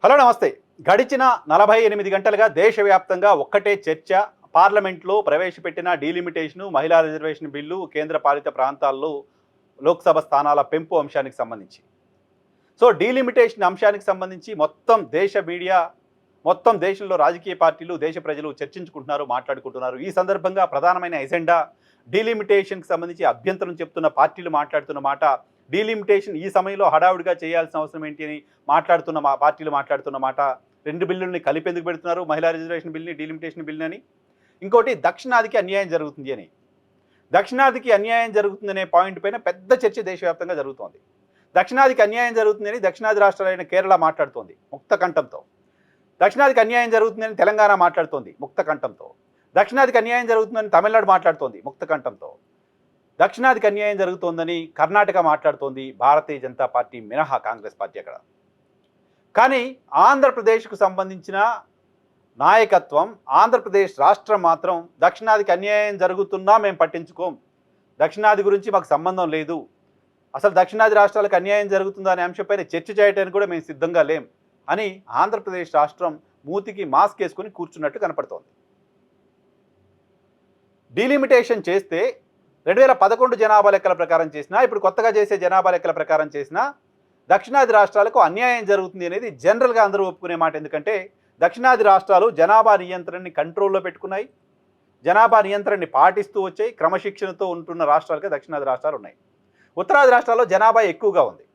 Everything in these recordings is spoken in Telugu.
హలో నమస్తే. గడిచిన 48 గంటలుగా దేశవ్యాప్తంగా ఒక్కటే చర్చ. పార్లమెంట్లో ప్రవేశపెట్టిన డీలిమిటేషను, మహిళా రిజర్వేషన్ బిల్లు, కేంద్ర పాలిత ప్రాంతాల్లో లోక్సభ స్థానాల పెంపు అంశానికి సంబంధించి. సో డీలిమిటేషన్ అంశానికి సంబంధించి మొత్తం దేశ మీడియా, మొత్తం దేశంలో రాజకీయ పార్టీలు, దేశ ప్రజలు చర్చించుకుంటున్నారు, మాట్లాడుకుంటున్నారు. ఈ సందర్భంగా ప్రధానమైన ఎజెండా డీలిమిటేషన్కి సంబంధించి అభ్యంతరం చెప్తున్న పార్టీలు మాట్లాడుతున్న మాట, డీలిమిటేషన్ ఈ సమయంలో హడావుడిగా చేయాల్సిన అవసరం ఏంటి అని పార్టీలు మాట్లాడుతున్న మాట. రెండు బిల్లుల్ని కలిపేందుకు పెడుతున్నారు, మహిళా రిజర్వేషన్ బిల్ని, డీలిమిటేషన్ బిల్ని అని. ఇంకోటి దక్షిణాదికి అన్యాయం జరుగుతుంది అని. దక్షిణాదికి అన్యాయం జరుగుతుందనే పాయింట్ పైన పెద్ద చర్చ దేశవ్యాప్తంగా జరుగుతోంది. దక్షిణాదికి అన్యాయం జరుగుతుందని దక్షిణాది రాష్ట్రాలైన కేరళ మాట్లాడుతోంది ముక్త కంఠంతో. దక్షిణాదికి అన్యాయం జరుగుతుందని తెలంగాణ మాట్లాడుతోంది ముక్త కంఠంతో. దక్షిణాదికి అన్యాయం జరుగుతుందని తమిళనాడు మాట్లాడుతోంది ముక్త కంఠంతో. దక్షిణాదికి అన్యాయం జరుగుతోందని కర్ణాటక మాట్లాడుతోంది, భారతీయ జనతా పార్టీ మినహా కాంగ్రెస్ పార్టీ అక్కడ. కానీ ఆంధ్రప్రదేశ్కు సంబంధించిన నాయకత్వం, ఆంధ్రప్రదేశ్ రాష్ట్రం మాత్రం దక్షిణాదికి అన్యాయం జరుగుతున్నా మేము పట్టించుకోం, దక్షిణాది గురించి మాకు సంబంధం లేదు, అసలు దక్షిణాది రాష్ట్రాలకు అన్యాయం జరుగుతుందా అనే అంశంపైన చర్చ చేయడానికి కూడా మేము సిద్ధంగా లేం అని ఆంధ్రప్రదేశ్ రాష్ట్రం మూతికి మాస్క్ వేసుకుని కూర్చున్నట్టు కనపడుతోంది. డీలిమిటేషన్ చేస్తే 2011 జనాభా లెక్కల ప్రకారం చేసినా, ఇప్పుడు కొత్తగా చేసే జనాభా లెక్కల ప్రకారం చేసినా దక్షిణాది రాష్ట్రాలకు అన్యాయం జరుగుతుంది అనేది జనరల్గా అందరూ ఒప్పుకునే మాట. ఎందుకంటే దక్షిణాది రాష్ట్రాలు జనాభా నియంత్రణని కంట్రోల్లో పెట్టుకున్నాయి, జనాభా నియంత్రణని పాటిస్తూ వచ్చాయి, క్రమశిక్షణతో ఉంటున్న రాష్ట్రాలుగా దక్షిణాది రాష్ట్రాలు ఉన్నాయి. ఉత్తరాది రాష్ట్రాల్లో జనాభా ఎక్కువగా ఉంది.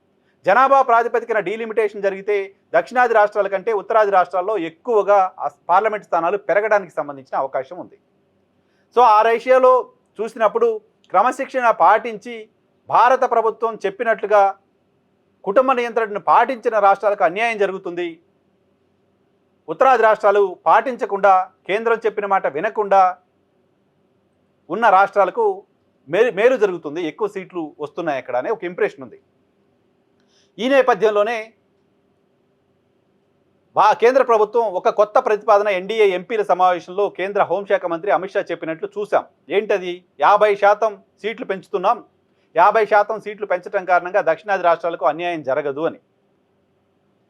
జనాభా ప్రాతిపదికన డీలిమిటేషన్ జరిగితే దక్షిణాది రాష్ట్రాల కంటే ఉత్తరాది రాష్ట్రాల్లో ఎక్కువగా పార్లమెంట్ స్థానాలు పెరగడానికి సంబంధించిన అవకాశం ఉంది. సో ఆ రేషియోలో చూసినప్పుడు క్రమశిక్షణ పాటించి భారత ప్రభుత్వం చెప్పినట్లుగా కుటుంబ నియంత్రణను పాటించిన రాష్ట్రాలకు అన్యాయం జరుగుతుంది, ఉత్తరాది రాష్ట్రాలు పాటించకుండా కేంద్రం చెప్పిన మాట వినకుండా ఉన్న రాష్ట్రాలకు మేలు జరుగుతుంది, ఎక్కువ సీట్లు వస్తున్నాయి అక్కడ అనే ఒక ఇంప్రెషన్ ఉంది. ఈ నేపథ్యంలోనే కేంద్ర ప్రభుత్వం ఒక కొత్త ప్రతిపాదన ఎన్డీఏ ఎంపీల సమావేశంలో కేంద్ర హోంశాఖ మంత్రి అమిత్ షా చెప్పినట్లు చూసాం. ఏంటది? 50% సీట్లు పెంచుతున్నాం, 50% సీట్లు పెంచడం కారణంగా దక్షిణాది రాష్ట్రాలకు అన్యాయం జరగదు అని.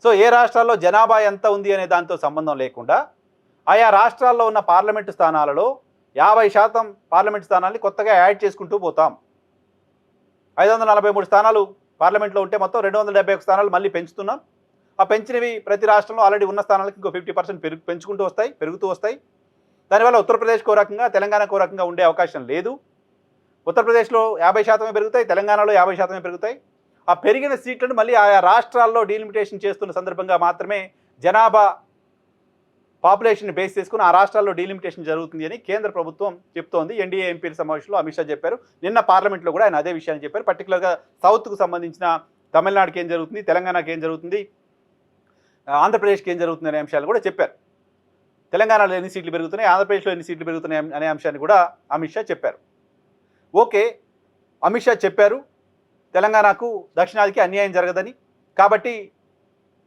సో ఏ రాష్ట్రాల్లో జనాభా ఎంత ఉంది అనే దాంతో సంబంధం లేకుండా ఆయా రాష్ట్రాల్లో ఉన్న పార్లమెంటు స్థానాలలో 50% పార్లమెంటు స్థానాల్ని కొత్తగా యాడ్ చేసుకుంటూ పోతాం. 543 స్థానాలు పార్లమెంట్లో ఉంటే మొత్తం 271 స్థానాలు మళ్ళీ పెంచుతున్నాం. ఆ పెంచినవి ప్రతి రాష్ట్రంలో ఆల్రెడీ ఉన్న స్థానాలకు ఇంకో 50% పెరుగుతూ వస్తాయి. దానివల్ల ఉత్తరప్రదేశ్కో రకంగా, తెలంగాణకో రకంగా ఉండే అవకాశం లేదు. ఉత్తరప్రదేశ్లో 50% పెరుగుతాయి, తెలంగాణలో 50% పెరుగుతాయి. ఆ పెరిగిన సీట్లను మళ్ళీ ఆయా రాష్ట్రాల్లో డీలిమిటేషన్ చేస్తున్న సందర్భంగా మాత్రమే జనాభా పాపులేషన్ బేస్ చేసుకుని ఆ రాష్ట్రాల్లో డీలిమిటేషన్ జరుగుతుంది అని కేంద్ర ప్రభుత్వం చెప్తోంది. ఎన్డీఏ ఎంపీల సమావేశంలో అమిత్ షా చెప్పారు. నిన్న పార్లమెంట్లో కూడా ఆయన అదే విషయాన్ని చెప్పారు. పర్టికులర్గా సౌత్కు సంబంధించిన తమిళనాడుకి ఏం జరుగుతుంది, తెలంగాణకి ఏం జరుగుతుంది, ఆంధ్రప్రదేశ్కి ఏం జరుగుతుంది అనే అంశాలు కూడా చెప్పారు. తెలంగాణలో ఎన్ని సీట్లు పెరుగుతున్నాయి, ఆంధ్రప్రదేశ్లో ఎన్ని సీట్లు పెరుగుతున్నాయి అనే అంశాన్ని కూడా అమిత్ షా చెప్పారు. ఓకే, అమిత్ షా చెప్పారు తెలంగాణకు దక్షిణాదికి అన్యాయం జరగదని, కాబట్టి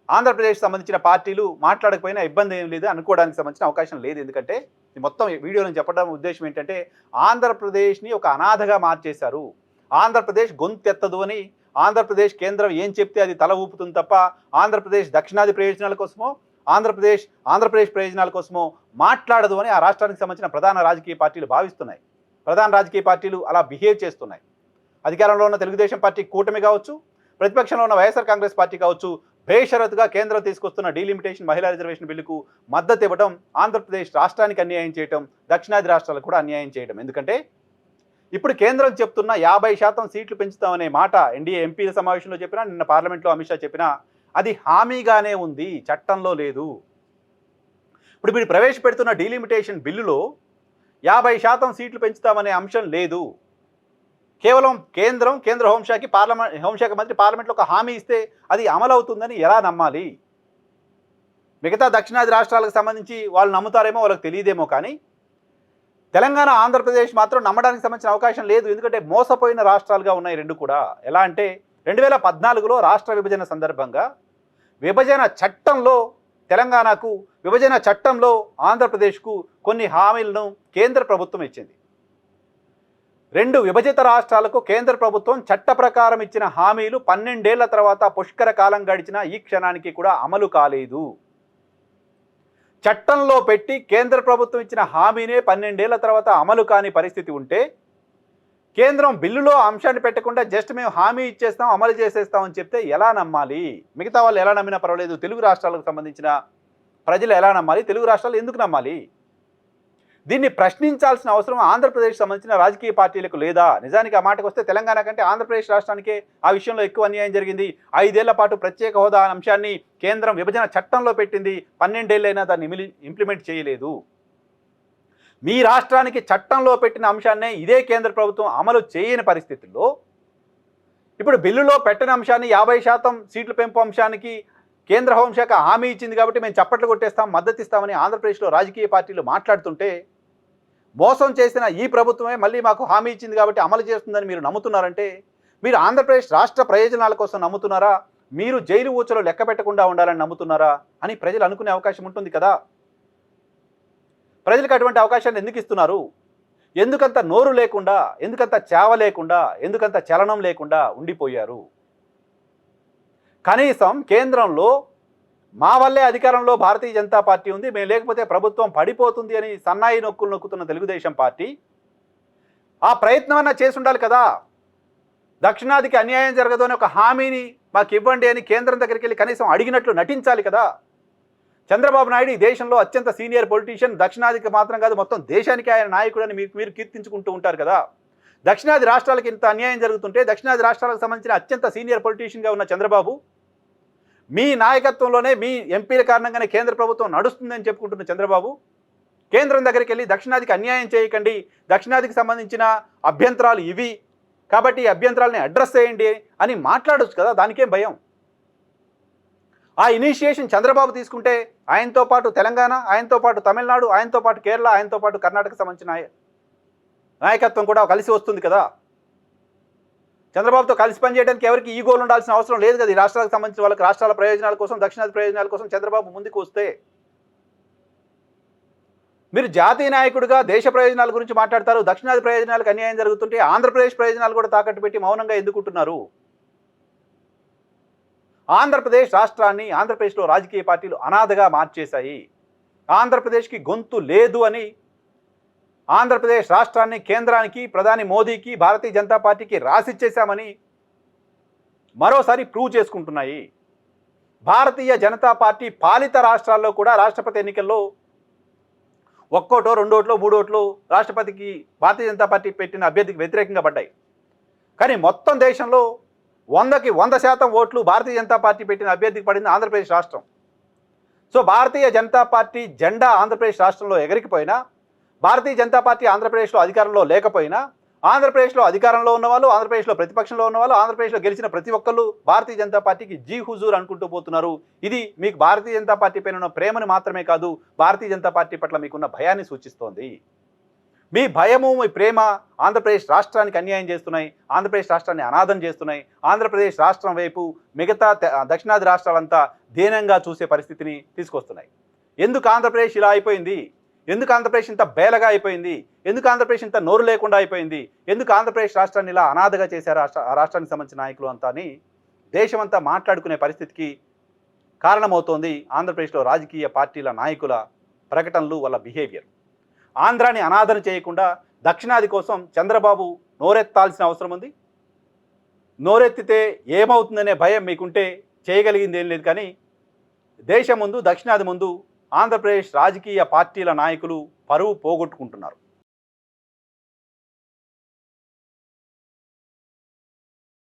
ఆంధ్రప్రదేశ్ సంబంధించిన పార్టీలు మాట్లాడకపోయినా ఇబ్బంది ఏం లేదు అనుకోవడానికి సంబంధించిన అవకాశం లేదు. ఎందుకంటే మొత్తం వీడియోలో చెప్పడం ఉద్దేశం ఏంటంటే ఆంధ్రప్రదేశ్ని ఒక అనాథగా మార్చేశారు. ఆంధ్రప్రదేశ్ గొంతెత్తదు అని, ఆంధ్రప్రదేశ్ కేంద్రం ఏం చెప్తే అది తల ఊపుతుంది తప్ప ఆంధ్రప్రదేశ్ దక్షిణాది ప్రయోజనాల కోసమో ఆంధ్రప్రదేశ్ ప్రయోజనాల కోసమో మాట్లాడదు అని ఆ రాష్ట్రానికి సంబంధించిన ప్రధాన రాజకీయ పార్టీలు భావిస్తున్నాయి. ప్రధాన రాజకీయ పార్టీలు అలా బిహేవ్ చేస్తున్నాయి. అధికారంలో ఉన్న తెలుగుదేశం పార్టీ కూటమి కావచ్చు, ప్రతిపక్షంలో ఉన్న వైఎస్ఆర్ కాంగ్రెస్ పార్టీ కావచ్చు, బేషరతుగా కేంద్రం తీసుకొస్తున్న డీలిమిటేషన్ మహిళా రిజర్వేషన్ బిల్లుకు మద్దతు ఇవ్వడం ఆంధ్రప్రదేశ్ రాష్ట్రానికి అన్యాయం చేయడం, దక్షిణాది రాష్ట్రాలకు కూడా అన్యాయం చేయడం. ఎందుకంటే ఇప్పుడు కేంద్రం చెప్తున్న 50% సీట్లు పెంచుతామనే మాట ఎన్డీఏ ఎంపీల సమావేశంలో చెప్పినా, నిన్న పార్లమెంట్లో అమిత్ షా చెప్పినా అది హామీగానే ఉంది, చట్టంలో లేదు. ఇప్పుడు మీరు ప్రవేశపెడుతున్న డీలిమిటేషన్ బిల్లులో 50% సీట్లు పెంచుతామనే అంశం లేదు. కేవలం కేంద్ర హోంశాఖ మంత్రి పార్లమెంట్లో ఒక హామీ ఇస్తే అది అమలవుతుందని ఎలా నమ్మాలి? మిగతా దక్షిణాది రాష్ట్రాలకు సంబంధించి వాళ్ళు నమ్ముతారేమో, వాళ్ళకి తెలియదేమో, కానీ తెలంగాణ, ఆంధ్రప్రదేశ్ మాత్రం నమ్మడానికి సంబంధించిన అవకాశం లేదు. ఎందుకంటే మోసపోయిన రాష్ట్రాలుగా ఉన్నాయి రెండు కూడా. ఎలా అంటే 2014లో రాష్ట్ర విభజన సందర్భంగా విభజన చట్టంలో తెలంగాణకు, విభజన చట్టంలో ఆంధ్రప్రదేశ్కు కొన్ని హామీలను కేంద్ర ప్రభుత్వం ఇచ్చింది. రెండు విభజిత రాష్ట్రాలకు కేంద్ర ప్రభుత్వం చట్ట ప్రకారం ఇచ్చిన హామీలు 12 ఏళ్ల తర్వాత పుష్కర కాలం గడిచిన ఈ క్షణానికి కూడా అమలు కాలేదు. చట్టంలో పెట్టి కేంద్ర ప్రభుత్వం ఇచ్చిన హామీనే 12 ఏళ్ల తర్వాత అమలు కాని పరిస్థితి ఉంటే కేంద్రం బిల్లులో అంశాన్ని పెట్టకుండా జస్ట్ మేము హామీ ఇచ్చేస్తాం, అమలు చేసేస్తాం అని చెప్తే ఎలా నమ్మాలి? మిగతా వాళ్ళు ఎలా నమ్మినా పర్వాలేదు, తెలుగు రాష్ట్రాలకు సంబంధించిన ప్రజలు ఎలా నమ్మాలి? తెలుగు రాష్ట్రాలు ఎందుకు నమ్మాలి? దీన్ని ప్రశ్నించాల్సిన అవసరం ఆంధ్రప్రదేశ్ సంబంధించిన రాజకీయ పార్టీలకు లేదా? నిజానికి ఆ మాటకు వస్తే తెలంగాణ కంటే ఆంధ్రప్రదేశ్ రాష్ట్రానికే ఆ విషయంలో ఎక్కువ అన్యాయం జరిగింది. 5 ఏళ్ల పాటు ప్రత్యేక హోదా అంశాన్ని కేంద్రం విభజన చట్టంలో పెట్టింది, 12 ఏళ్ళైనా దాన్ని ఇంప్లిమెంట్ చేయలేదు. మీ రాష్ట్రానికి చట్టంలో పెట్టిన అంశాన్నే ఇదే కేంద్ర ప్రభుత్వం అమలు చేయని పరిస్థితుల్లో ఇప్పుడు బిల్లులో పెట్టిన అంశాన్ని 50% సీట్ల పెంపు అంశానికి కేంద్ర హోంశాఖ హామీ ఇచ్చింది కాబట్టి మేము చప్పట్లు కొట్టేస్తాం, మద్దతు ఇస్తామని ఆంధ్రప్రదేశ్లో రాజకీయ పార్టీలు మాట్లాడుతుంటే మోసం చేసిన ఈ ప్రభుత్వమే మళ్ళీ మాకు హామీ ఇచ్చింది కాబట్టి అమలు చేస్తుందని మీరు నమ్ముతున్నారంటే మీరు ఆంధ్రప్రదేశ్ రాష్ట్ర ప్రయోజనాల కోసం నమ్ముతున్నారా? మీరు జైలు ఊచలో లెక్క పెట్టకుండా ఉండాలని నమ్ముతున్నారా అని ప్రజలు అనుకునే అవకాశం ఉంటుంది కదా. ప్రజలకు అటువంటి అవకాశాన్ని ఎందుకు ఇస్తున్నారు? ఎందుకంత నోరు లేకుండా, ఎందుకంత చావ లేకుండా, ఎందుకంత చలనం లేకుండా ఉండిపోయారు? కనీసం కేంద్రంలో మా వల్లే అధికారంలో భారతీయ జనతా పార్టీ ఉంది, మేము లేకపోతే ప్రభుత్వం పడిపోతుంది అని సన్నాయి నొక్కులు నొక్కుతున్న తెలుగుదేశం పార్టీ ఆ ప్రయత్నం అన్నా చేసి ఉండాలి కదా. దక్షిణాదికి అన్యాయం జరగదు అని ఒక హామీని మాకు ఇవ్వండి అని కేంద్రం దగ్గరికి వెళ్ళి కనీసం అడిగినట్లు నటించాలి కదా. చంద్రబాబు నాయుడు ఈ దేశంలో అత్యంత సీనియర్ పొలిటీషియన్, దక్షిణాదికి మాత్రం కాదు మొత్తం దేశానికి ఆయన నాయకుడు అని మీరు కీర్తించుకుంటూ ఉంటారు కదా. దక్షిణాది రాష్ట్రాలకు ఇంత అన్యాయం జరుగుతుంటే దక్షిణాది రాష్ట్రాలకు సంబంధించిన అత్యంత సీనియర్ పొలిటీషియన్గా ఉన్న చంద్రబాబు మీ నాయకత్వంలోనే మీ ఎంపీల కారణంగానే కేంద్ర ప్రభుత్వం నడుస్తుందని చెప్పుకుంటున్న చంద్రబాబు కేంద్రం దగ్గరికి వెళ్ళి దక్షిణాదికి అన్యాయం చేయకండి, దక్షిణాదికి సంబంధించిన అభ్యంతరాలు ఇవి కాబట్టి ఈ అభ్యంతరాలని అడ్రస్ చేయండి అని మాట్లాడొచ్చు కదా. దానికేం భయం? ఆ ఇనిషియేషన్ చంద్రబాబు తీసుకుంటే ఆయనతో పాటు తెలంగాణ, ఆయనతో పాటు తమిళనాడు, ఆయనతో పాటు కేరళ, ఆయనతో పాటు కర్ణాటక సంబంధించిన నాయకత్వం కూడా కలిసి వస్తుంది కదా. చంద్రబాబుతో కలిసి పనిచేయడానికి ఎవరికి ఈగోలు ఉండాల్సిన అవసరం లేదు కదా. ఈ రాష్ట్రాలకు సంబంధించిన వాళ్ళకి రాష్ట్రాల ప్రయోజనాల కోసం, దక్షిణాది ప్రయోజనాల కోసం చంద్రబాబు ముందుకు వస్తే మీరు జాతీయ నాయకుడిగా దేశ ప్రయోజనాల గురించి మాట్లాడతారు, దక్షిణాది ప్రయోజనాలకు అన్యాయం జరుగుతుంటే ఆంధ్రప్రదేశ్ ప్రయోజనాలు కూడా తాకట్టు పెట్టి మౌనంగా ఎందుకుంటున్నారు? ఆంధ్రప్రదేశ్ రాష్ట్రాన్ని ఆంధ్రప్రదేశ్లో రాజకీయ పార్టీలు అనాథగా మార్చేశాయి. ఆంధ్రప్రదేశ్కి గొంతు లేదు అని ఆంధ్రప్రదేశ్ రాష్ట్రాన్ని కేంద్రానికి, ప్రధాని మోదీకి, భారతీయ జనతా పార్టీకి రాసిచ్చేశామని మరోసారి ప్రూవ్ చేసుకుంటున్నాయి. భారతీయ జనతా పార్టీ పాలిత రాష్ట్రాల్లో కూడా రాష్ట్రపతి ఎన్నికల్లో ఒక్కోటో, రెండోట్లో, మూడోట్లో రాష్ట్రపతికి భారతీయ జనతా పార్టీ పెట్టిన అభ్యర్థికి వ్యతిరేకంగా పడ్డాయి. కానీ మొత్తం దేశంలో 100కి 100% ఓట్లు భారతీయ జనతా పార్టీ పెట్టిన అభ్యర్థికి పడింది ఆంధ్రప్రదేశ్ రాష్ట్రం. సో భారతీయ జనతా పార్టీ జెండా ఆంధ్రప్రదేశ్ రాష్ట్రంలో ఎగరికిపోయినా, భారతీయ జనతా పార్టీ ఆంధ్రప్రదేశ్లో అధికారంలో లేకపోయినా, ఆంధ్రప్రదేశ్లో అధికారంలో ఉన్నవాళ్ళు, ఆంధ్రప్రదేశ్లో ప్రతిపక్షంలో ఉన్నవాళ్ళు, ఆంధ్రప్రదేశ్లో గెలిచిన ప్రతి ఒక్కళ్ళు భారతీయ జనతా పార్టీకి జీ హుజూర్ అనుకుంటూ పోతున్నారు. ఇది మీకు భారతీయ జనతా పార్టీ పైన ఉన్న ప్రేమను మాత్రమే కాదు, భారతీయ జనతా పార్టీ పట్ల మీకున్న భయాన్ని సూచిస్తోంది. మీ భయము, మీ ప్రేమ ఆంధ్రప్రదేశ్ రాష్ట్రానికి అన్యాయం చేస్తున్నాయి, ఆంధ్రప్రదేశ్ రాష్ట్రాన్ని అనాథం చేస్తున్నాయి. ఆంధ్రప్రదేశ్ రాష్ట్రం వైపు మిగతా దక్షిణాది రాష్ట్రాలంతా దీనంగా చూసే పరిస్థితిని తీసుకొస్తున్నాయి. ఎందుకు ఆంధ్రప్రదేశ్ ఇలా అయిపోయింది? ఎందుకు ఆంధ్రప్రదేశ్ ఇంత బేలగా అయిపోయింది? ఎందుకు ఆంధ్రప్రదేశ్ ఇంత నోరు లేకుండా అయిపోయింది? ఎందుకు ఆంధ్రప్రదేశ్ రాష్ట్రాన్ని ఇలా అనాథగా చేశారు ఆ రాష్ట్రానికి సంబంధించిన నాయకులు అంతా అని దేశమంతా మాట్లాడుకునే పరిస్థితికి కారణమవుతోంది ఆంధ్రప్రదేశ్లో రాజకీయ పార్టీల నాయకుల ప్రకటనలు, వాళ్ళ బిహేవియర్. ఆంధ్రాని అనాథన చేయకుండా దక్షిణాది కోసం చంద్రబాబు నోరెత్తాల్సిన అవసరం ఉంది. నోరెత్తితే ఏమవుతుందనే భయం మీకుంటే చేయగలిగింది ఏం లేదు. కానీ దేశం ముందు, దక్షిణాది ముందు ఆంధ్రప్రదేశ్ రాజకీయ పార్టీల నాయకులు పరువు పోగొట్టుకుంటున్నారు.